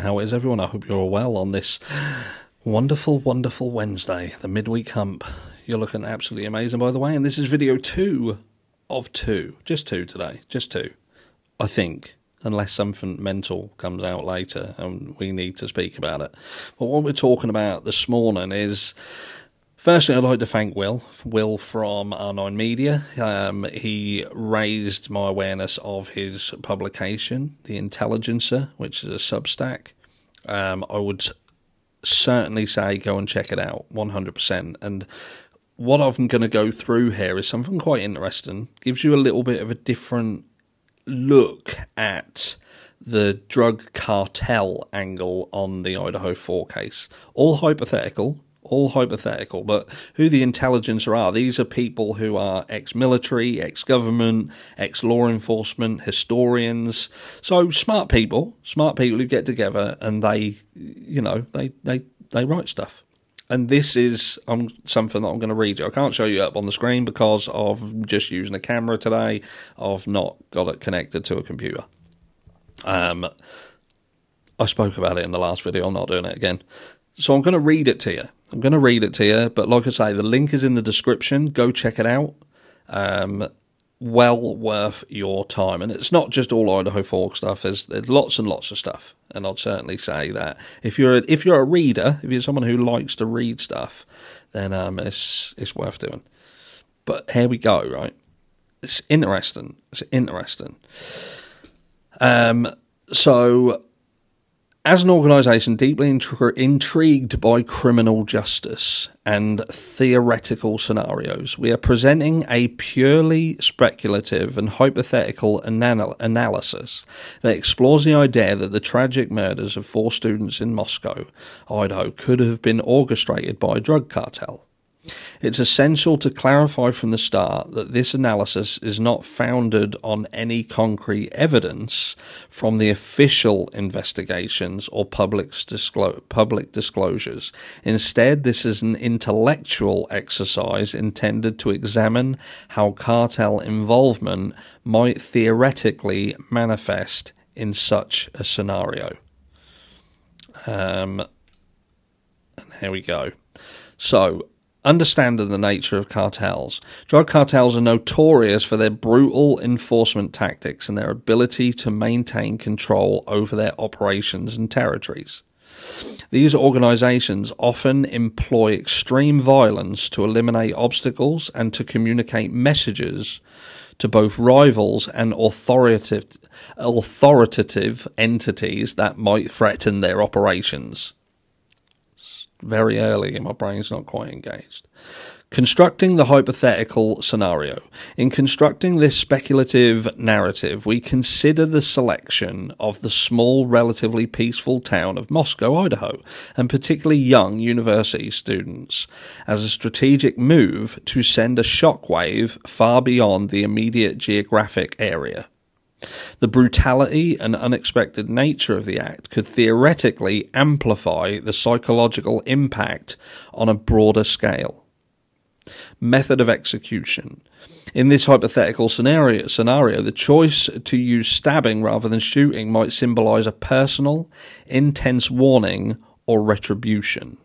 How is everyone? I hope you're all well on this wonderful, wonderful Wednesday, the midweek hump. You're looking absolutely amazing, by the way, and this is video 2 of 2. Just 2 today, just 2. I think, unless something mental comes out later and we need to speak about it. But what we're talking about this morning is, firstly, I'd like to thank Will from R9 Media. He raised my awareness of his publication, The Intelligencer, which is a Substack. I would certainly say go and check it out, 100%. And what I'm going to go through here is something quite interesting. Gives you a little bit of a different look at the drug cartel angle on the Idaho 4 case. All hypothetical, but who the Intelligencer are, these are people who are ex-military, ex-government, ex-law enforcement, historians. So smart people who get together and they write stuff. And this is something that I'm going to read you. I can't show you up on the screen because of just using a camera today. I've not got it connected to a computer. I spoke about it in the last video. I'm not doing it again. So I'm going to read it to you. But like I say, the link is in the description. Go check it out. Well worth your time. And it's not just all Idaho 4 stuff. There's lots and lots of stuff. And I'd certainly say that if you're a reader, if you're someone who likes to read stuff, then it's worth doing. But here we go, right? It's interesting. So, as an organisation deeply intrigued by criminal justice and theoretical scenarios, we are presenting a purely speculative and hypothetical analysis that explores the idea that the tragic murders of 4 students in Moscow, Idaho, could have been orchestrated by a drug cartel. It's essential to clarify from the start that this analysis is not founded on any concrete evidence from the official investigations or public disclosures. Instead, this is an intellectual exercise intended to examine how cartel involvement might theoretically manifest in such a scenario. And here we go. So, understanding the nature of cartels. Drug cartels are notorious for their brutal enforcement tactics and their ability to maintain control over their operations and territories. These organizations often employ extreme violence to eliminate obstacles and to communicate messages to both rivals and authoritative entities that might threaten their operations. Very early and my brain's not quite engaged. Constructing the hypothetical scenario. In constructing this speculative narrative, we consider the selection of the small, relatively peaceful town of Moscow, Idaho, and particularly young university students, as a strategic move to send a shockwave far beyond the immediate geographic area. The brutality and unexpected nature of the act could theoretically amplify the psychological impact on a broader scale. Method of execution. In this hypothetical scenario, the choice to use stabbing rather than shooting might symbolize a personal, intense warning or retribution.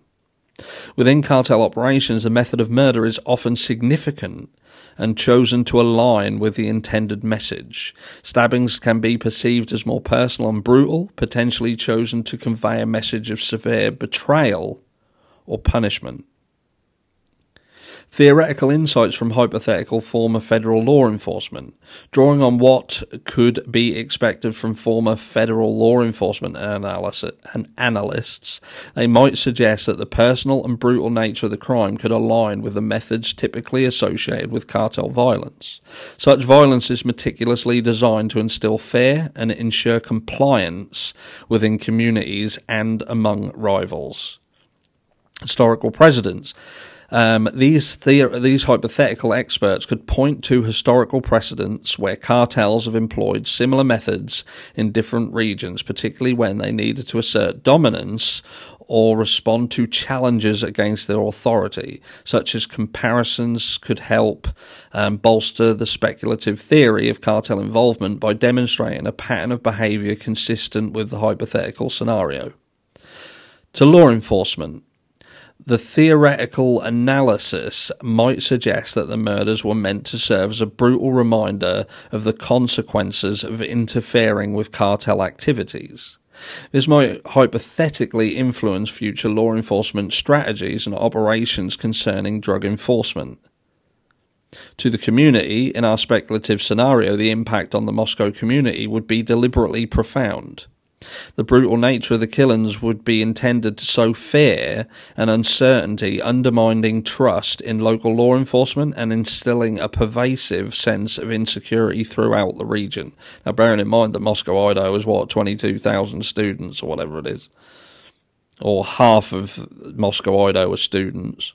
Within cartel operations, the method of murder is often significant and chosen to align with the intended message. Stabbings can be perceived as more personal and brutal, potentially chosen to convey a message of severe betrayal or punishment. Theoretical insights from hypothetical former federal law enforcement. Drawing on what could be expected from former federal law enforcement analysts, they might suggest that the personal and brutal nature of the crime could align with the methods typically associated with cartel violence. Such violence is meticulously designed to instill fear and ensure compliance within communities and among rivals. Historical precedents. These hypothetical experts could point to historical precedents where cartels have employed similar methods in different regions, particularly when they needed to assert dominance or respond to challenges against their authority. Such as comparisons could help bolster the speculative theory of cartel involvement by demonstrating a pattern of behaviour consistent with the hypothetical scenario. To law enforcement, the theoretical analysis might suggest that the murders were meant to serve as a brutal reminder of the consequences of interfering with cartel activities. This might hypothetically influence future law enforcement strategies and operations concerning drug enforcement. To the community, in our speculative scenario, the impact on the Moscow community would be deliberately profound. The brutal nature of the killings would be intended to sow fear and uncertainty, undermining trust in local law enforcement and instilling a pervasive sense of insecurity throughout the region. Now, bearing in mind that Moscow, Idaho is 22,000 students or whatever it is, or half of Moscow, Idaho are students.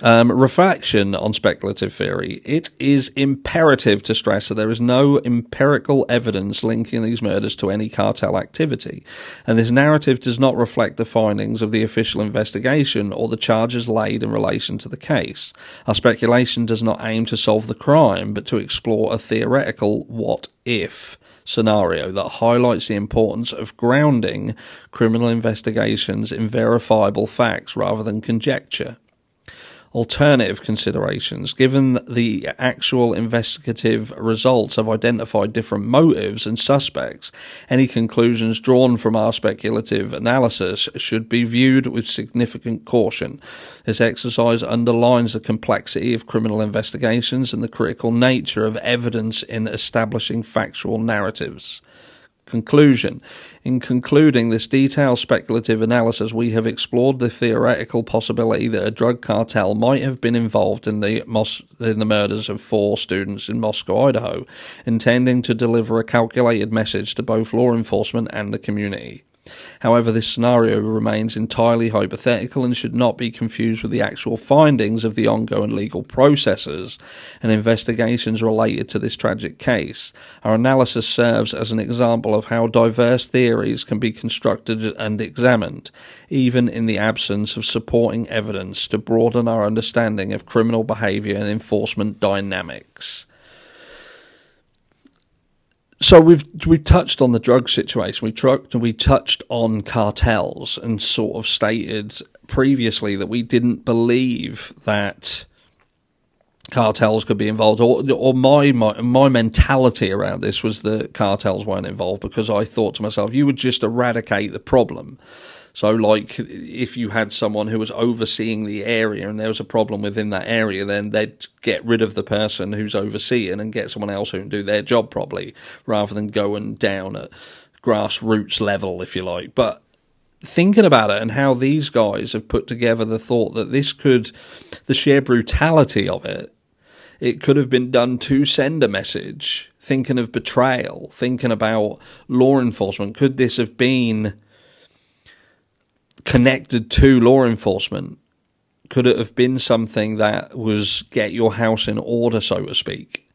Reflection on speculative theory. It is imperative to stress that there is no empirical evidence linking these murders to any cartel activity, and this narrative does not reflect the findings of the official investigation or the charges laid in relation to the case. Our speculation does not aim to solve the crime, but to explore a theoretical what-if scenario that highlights the importance of grounding criminal investigations in verifiable facts rather than conjecture. Alternative considerations. Given the actual investigative results have identified different motives and suspects, any conclusions drawn from our speculative analysis should be viewed with significant caution. This exercise underlines the complexity of criminal investigations and the critical nature of evidence in establishing factual narratives. Conclusion. In concluding this detailed speculative analysis, we have explored the theoretical possibility that a drug cartel might have been involved in the murders of 4 students in Moscow, Idaho, intending to deliver a calculated message to both law enforcement and the community. However, this scenario remains entirely hypothetical and should not be confused with the actual findings of the ongoing legal processes and investigations related to this tragic case. Our analysis serves as an example of how diverse theories can be constructed and examined, even in the absence of supporting evidence, to broaden our understanding of criminal behaviour and enforcement dynamics. So we've touched on the drug situation. We touched on cartels and sort of stated previously that we didn't believe that cartels could be involved, or my mentality around this was that cartels weren't involved, because I thought to myself, you would just eradicate the problem. So, like, if you had someone who was overseeing the area and there was a problem within that area, then they'd get rid of the person who's overseeing and get someone else who can do their job properly, rather than going down at grassroots level, if you like. But thinking about it and how these guys have put together the thought that this could, the sheer brutality of it, it could have been done to send a message, thinking of betrayal, thinking about law enforcement. Could this have been connected to law enforcement? Could it have been something that was get your house in order, so to speak?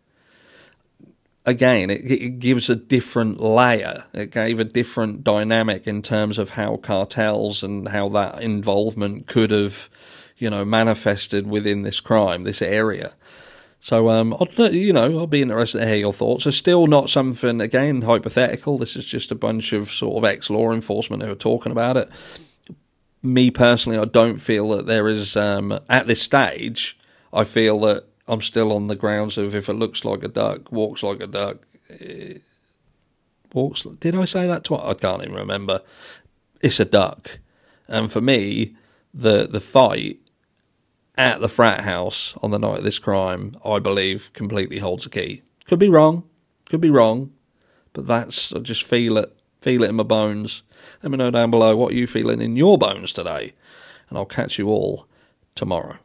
Again, it gives a different layer. It gave a different dynamic in terms of how cartels and how that involvement could have, manifested within this crime, this area. So, I'll be interested to hear your thoughts. It's still not something, again, hypothetical. This is just a bunch of sort of ex-law enforcement who are talking about it. Me personally, I don't feel that there is, at this stage, I feel that I'm still on the grounds of if it looks like a duck, walks like a duck, did I say that twice? I can't even remember. It's a duck. And for me, the fight at the frat house on the night of this crime, I believe, completely holds a key. Could be wrong, but I just feel it in my bones. Let me know down below what you feeling in your bones today, and I'll catch you all tomorrow.